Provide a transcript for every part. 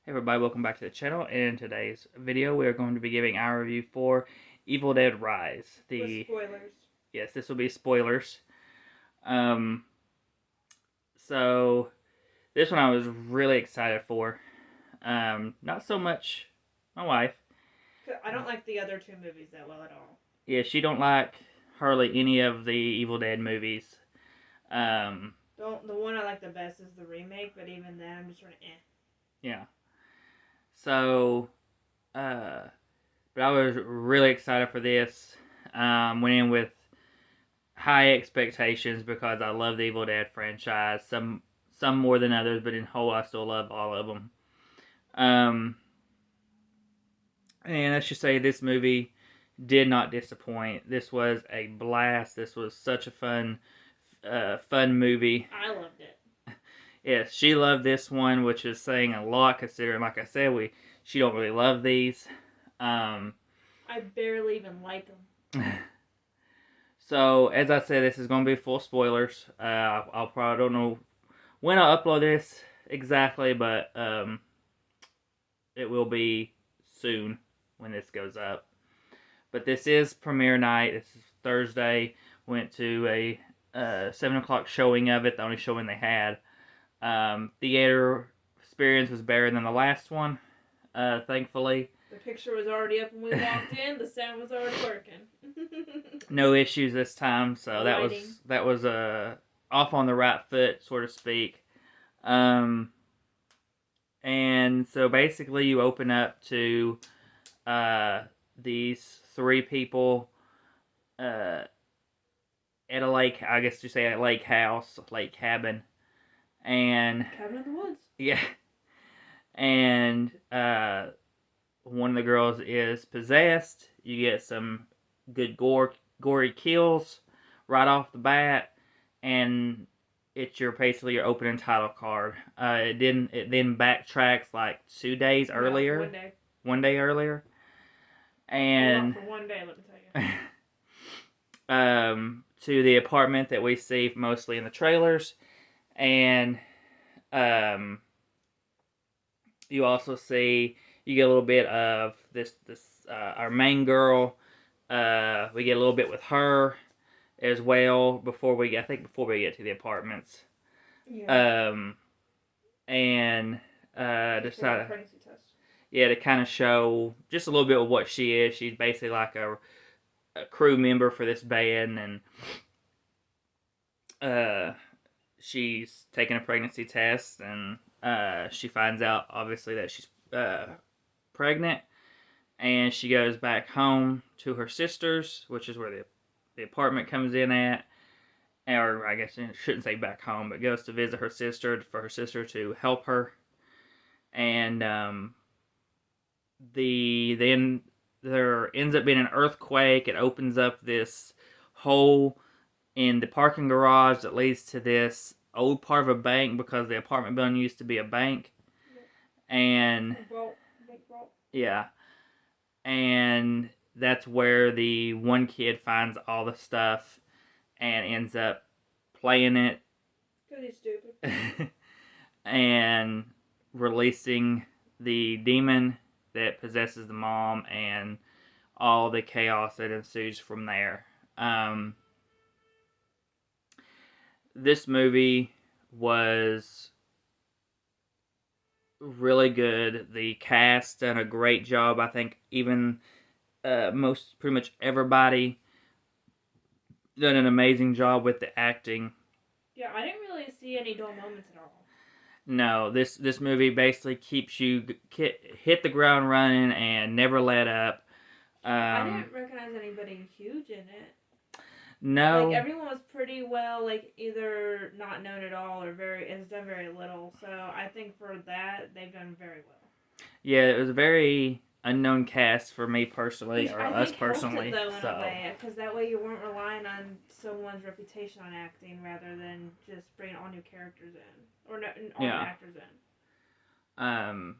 Hey everybody, welcome back to the channel. In today's video, we are going to be giving our review for Evil Dead Rise. With spoilers. Yes, this will be spoilers. Um, so this one I was really excited for. Not so much my wife. I don't like the other two movies that well at all. Yeah, she don't like hardly any of the Evil Dead movies. Um, The one I like the best is the remake, but even then I'm just sort of eh. yeah. So, but I was really excited for this. Went in with high expectations because I love the Evil Dead franchise. Some more than others, but in whole, I still love all of them. And let's just say this movie did not disappoint. This was a blast. This was such a fun movie. I loved it. Yes, she loved this one, which is saying a lot considering, like I said, she don't really love these. I barely even like them. So, as I said, this is going to be full spoilers. I'll probably don't know when I upload this exactly, but it will be soon when this goes up. But this is premiere night. This is Thursday. Went to a 7 o'clock showing of it, the only showing they had. Theater experience was better than the last one, thankfully. The picture was already up when we walked in. The sound was already working. No issues this time, so that was off on the right foot, so to speak. And so basically, you open up to these three people at a lake. I guess you say a lake house, lake cabin, and Cabin in the Woods. Yeah, and one of the girls is possessed. You get some good gory kills right off the bat, and it's basically your opening title card. It then backtracks like 2 days earlier. One day. One day earlier. And for one day, let me tell you. To the apartment that we see mostly in the trailers, and you also see you get a little bit of this our main girl. We get a little bit with her as well before we get to the apartments. Yeah. And decide, pregnancy test. Yeah, to kind of show just a little bit of what she is. She's basically like a crew member for this band, and she's taking a pregnancy test, and she finds out obviously that she's pregnant, and she goes back home to her sister's, which is where the apartment comes in at. Or I guess I shouldn't say back home, but goes to visit her sister for her sister to help her. And then there ends up being an earthquake. It opens up this hole in the parking garage that leads to this old part of a bank, because the apartment building used to be a bank. And yeah, and that's where the one kid finds all the stuff and ends up playing it. Because he's stupid. And releasing the demon that possesses the mom, and all the chaos that ensues from there. This movie was really good. The cast done a great job. I think even pretty much everybody done an amazing job with the acting. Yeah, I didn't really see any dull moments at all. No, this movie basically keeps you hit the ground running and never let up. I didn't recognize anybody huge in it. No. Like, everyone was pretty well, like, either not known at all or has done very little. So I think for that, they've done very well. Yeah, it was a very unknown cast for me personally, or us personally. Though, in a way, because that way you weren't relying on someone's reputation on acting rather than just bringing all new characters in, or all new actors in.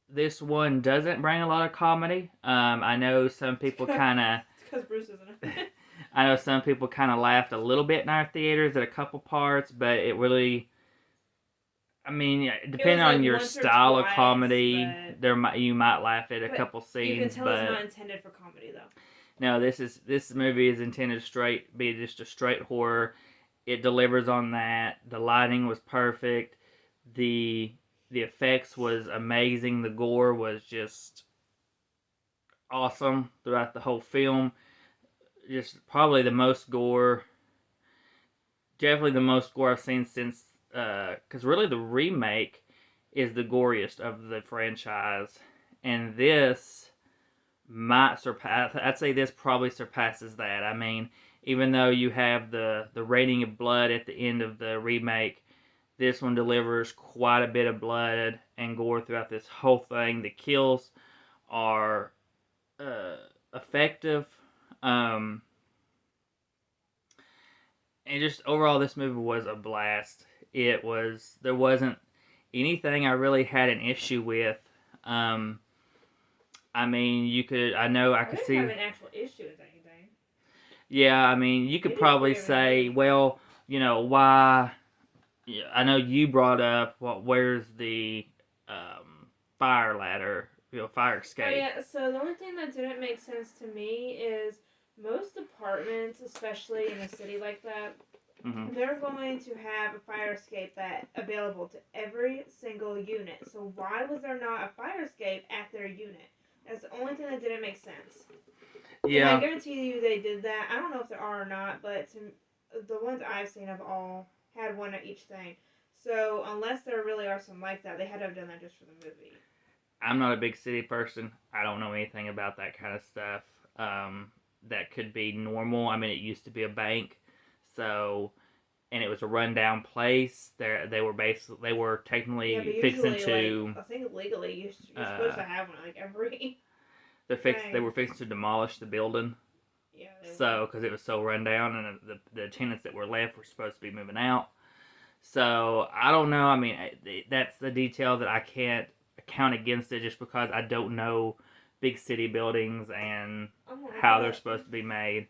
This one doesn't bring a lot of comedy. I know some people kind of. It's because Bruce isn't it. I know some people kind of laughed a little bit in our theaters at a couple parts, but it really I mean, It was depending like on your once or style of twice, comedy, you might laugh at a but couple you can scenes, tell it's but not intended for comedy though. no, this movie is intended to be just a straight horror. It delivers on that. The lighting was perfect. The the effects was amazing. The gore was just awesome throughout the whole film. Just probably the most gore, definitely the most gore I've seen since, because really the remake is the goriest of the franchise, and this might surpass. I'd say this probably surpasses that. I mean, even though you have the rating of blood at the end of the remake, this one delivers quite a bit of blood and gore throughout this whole thing. The kills are uh, effective. Um, and just overall, this movie was a blast. There wasn't anything I really had an issue with. Um, I mean, I could didn't have see. an actual issue with anything. Yeah, I mean, you could Maybe before probably you even say, knew. well, why? Yeah, I know you brought up, where's the fire ladder, fire Oh escape. yeah, so the only thing that didn't make sense to me is most apartments, especially in a city like that, Mm-hmm. they're going to have a fire escape that available to every single unit. So why was there not a fire escape at their unit? That's the only thing that didn't make sense. And I Yeah, guarantee you they did that. I don't know if there are or not, but the ones I've seen have all had one at each thing. So unless there really are some like that, they had to have done that just for the movie. I'm not a big city person. I don't know anything about that kind of stuff. That could be normal. I mean, it used to be a bank, so and it was a rundown place. They were Yeah, technically but fixing usually, like, to I think legally, you're supposed uh, to have one like every they thing. were fixing to demolish the building. Yeah, they were. So because it was so run down, and the tenants that were left were supposed to be moving out. So I don't know. I mean, that's the detail that I can't count against it, just because I don't know big city buildings and I'm gonna look how it they're up. supposed to be made.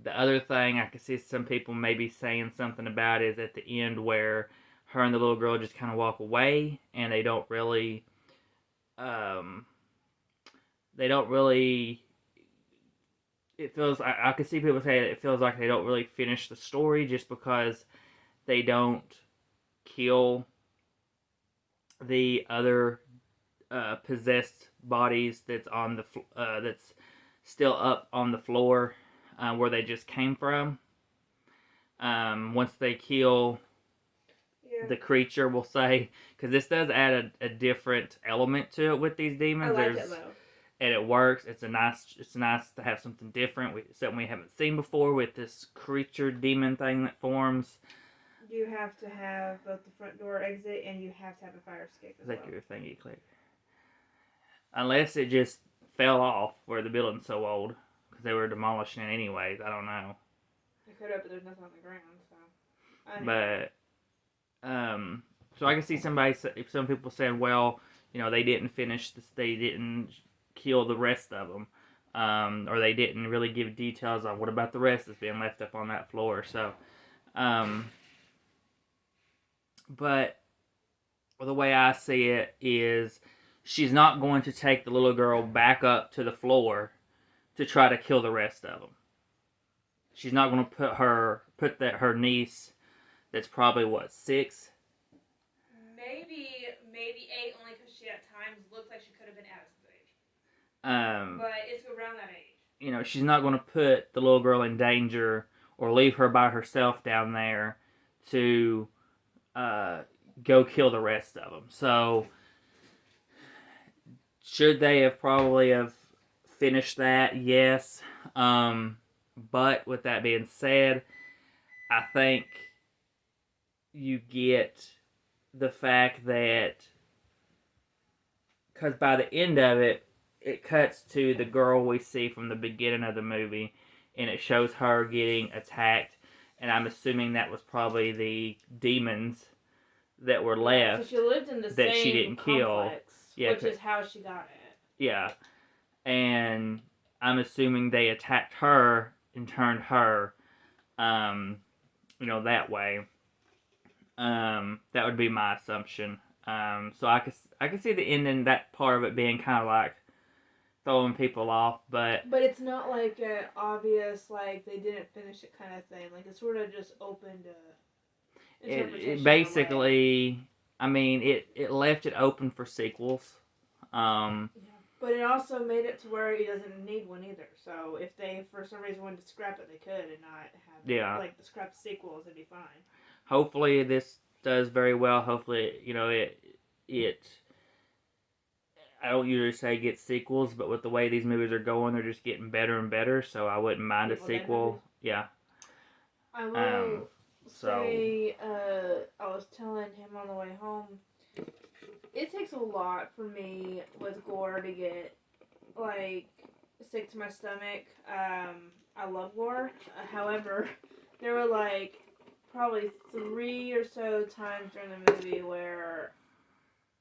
The other thing I could see some people maybe saying something about is at the end where her and the little girl just kind of walk away, and um, they don't really. It feels I could see people say it feels like they don't really finish the story just because they don't kill the other possessed bodies that's still up on the floor where they just came from. Once they kill Yeah, the creature, we'll say, because this does add a different element to it with these I demons. like it though. And it works. It's nice to have something different, something we haven't seen before with this creature demon thing that forms. You have to have both the front door exit and you have to have a fire escape as Like well. your thingy click. Unless it just fell off where the building's so old because they were demolishing it anyways. I don't know. It could have, but there's nothing on the ground, so. Anyway. But so I can see some people saying, well, they didn't finish this, they didn't kill the rest of them, or they didn't really give details on what about the rest that's being left up on that floor. So, but the way I see it is, she's not going to take the little girl back up to the floor to try to kill the rest of them. She's not going to her niece, that's probably what, 6. Maybe 8, only because she at times looked like she could have been Addison's age. Um, But it's around that age. She's not going to put the little girl in danger or leave her by herself down there to uh, go kill the rest of them. So, should they have probably have finished that? Yes. But with that being said, I think you get the fact that, because by the end of it, it cuts to the girl we see from the beginning of the movie, and it shows her getting attacked, and I'm assuming that was probably the demons that were left. So she lived in the that she same didn't complex, kill. Yeah, which is how she got it. Yeah, and I'm assuming they attacked her and turned her, that way. That would be my assumption. So I could see the ending, that part of it being kind of like throwing people off, but But it's not like an obvious, like, they didn't finish it kind of thing. Like, it's sort of just open to it interpretation in a way. basically, I mean, it left it open for sequels. Um, Yeah. But it also made it to where he doesn't need one either. So if they, for some reason, wanted to scrap it, they could and not have it. yeah. Like, the scrap sequels, it'd be fine. Hopefully this does very well. Hopefully, it. I don't usually say get sequels, but with the way these movies are going, they're just getting better and better. So I wouldn't mind a Evil Dead movies. sequel. Yeah. I Um. will So. say, I was telling him on the way home, it takes a lot for me with Gore to get, like, sick to my stomach. I love Gore. However, there were, like, probably 3 or so times during the movie where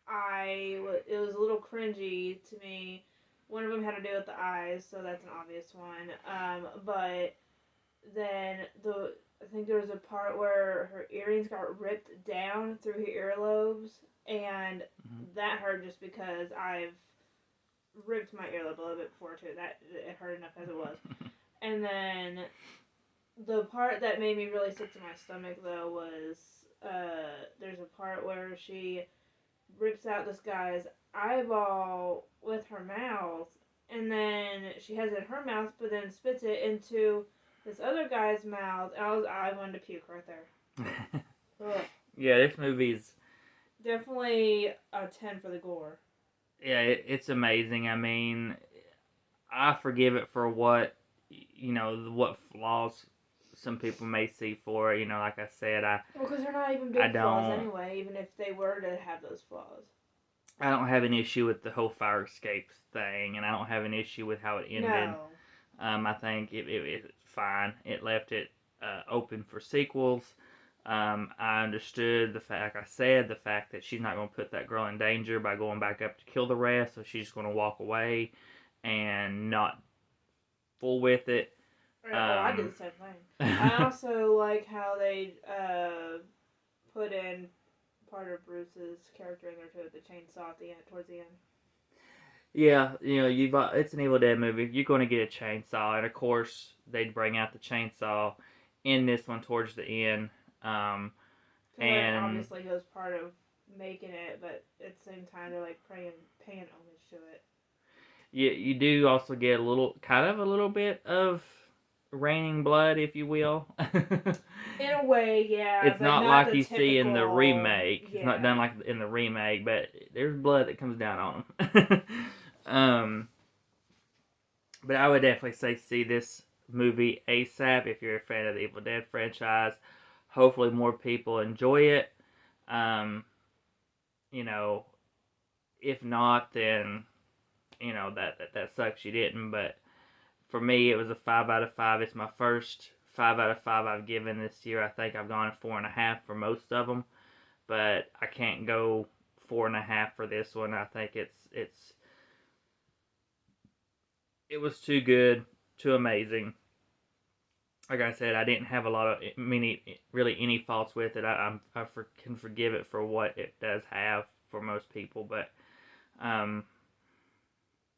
it was a little cringy to me. One of them had to do with the eyes, so that's an obvious one. But then I think there was a part where her earrings got ripped down through her earlobes, and that hurt just because I've ripped my earlobe a little bit before too. That it hurt enough as it was. And then the part that made me really sick to my stomach though was there's a part where she rips out this guy's eyeball with her mouth, and then she has it in her mouth, but then spits it into this other guy's mouth. I wanted to puke right there. Ugh. Yeah, this movie's. Definitely a 10 for the Gore. Yeah, it's amazing. I mean, I forgive it for what flaws some people may see for it. Like I said, Well, because they're not even I big flaws don't anyway, even if they were to have those flaws. I don't have an issue with the whole fire escape thing, and I don't have an issue with how it ended. No. I think it's fine. It left it open for sequels. I understood the fact, like I said, the fact that she's not going to put that girl in danger by going back up to kill the rest, so she's going to walk away and not fool with it. I did the same thing. I also like how they put in part of Bruce's character in there too, with the chainsaw at the end, towards the end. Yeah, it's an Evil Dead movie. You're going to get a chainsaw, and of course they'd bring out the chainsaw in this one towards the end. And obviously he was part of making it, but at the same time they're like paying homage to it. You do also get a little bit of raining blood, if you will. In a way, yeah. It's but not not like the you see in the typical- remake. Yeah. It's not done like in the remake, but there's blood that comes down on them. But I would definitely say see this movie ASAP if you're a fan of the Evil Dead franchise. Hopefully more people enjoy it. Um, you know, if not, then that sucks you didn't. But for me, it was a 5 out of 5. It's my first 5 out of 5 I've given this year. I think I've gone 4.5 for most of them, but I can't go 4.5 for this one. I think it was too good, too amazing. Like I said, I didn't have really any faults with it. Can forgive it for what it does have for most people, um,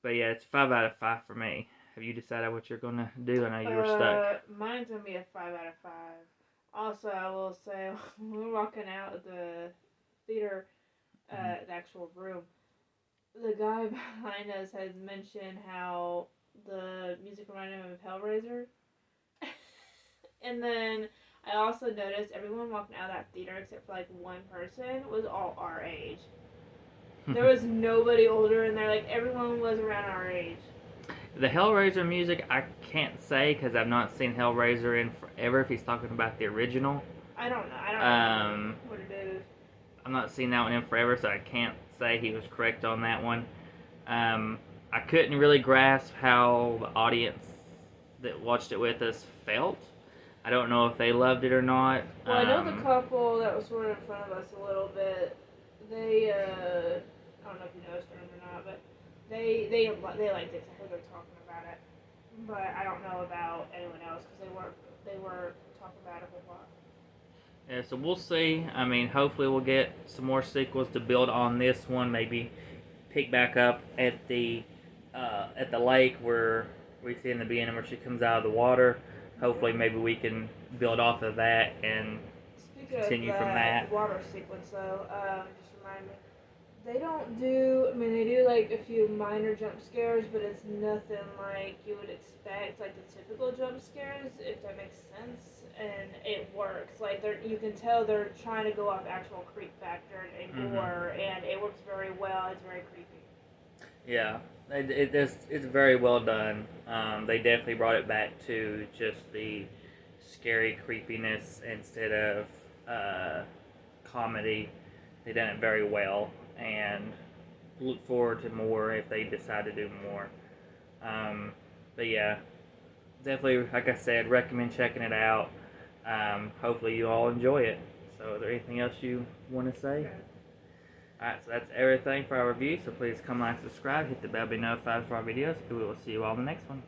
but yeah, it's 5 out of 5 for me. Have you decided what you're gonna do? I know you were stuck. Mine's gonna be a 5 out of 5. Also, I will say when we were walking out of the theater, the actual room, the guy behind us had mentioned how the music reminded him of Hellraiser. And then I also noticed everyone walking out of that theater except for like one person was all our age. There was nobody older in there. Like everyone was around our age. The Hellraiser music, I can't say because I've not seen Hellraiser in forever. If he's talking about the original, I don't know. I don't know what it is. I've not seen that one in forever, so I can't say he was correct on that one. I couldn't really grasp how the audience that watched it with us felt. I don't know if they loved it or not. Well, I know the couple that was sort of in front of us a little bit. They, I don't know if you noticed them or not, but they liked it. I heard them talking about it, but I don't know about anyone else because they weren't talking about it a whole lot. Yeah, so we'll see. I mean, hopefully we'll get some more sequels to build on this one. Maybe pick back up at the lake where we see in the beginning where she comes out of the water. Hopefully, maybe we can build off of that and Speaking of continue from that that. water sequence, though, just remind me, they don't do. I mean, they do like a few minor jump scares, but it's nothing like you would expect, like the typical jump scares, if that makes sense. And it works. Like you can tell they're trying to go off actual creep factor and Hmm. gore, and it works very well. It's very creepy. Yeah, it's very well done. They definitely brought it back to just the scary creepiness instead of comedy. They done it very well, and look forward to more if they decide to do more. Um, but yeah, definitely, like I said, recommend checking it out. Hopefully, you all enjoy it. So, is there anything else you want to say? Alright, so that's everything for our review. So please come like, subscribe, hit the bell to be notified for our videos. We will see you all in the next one.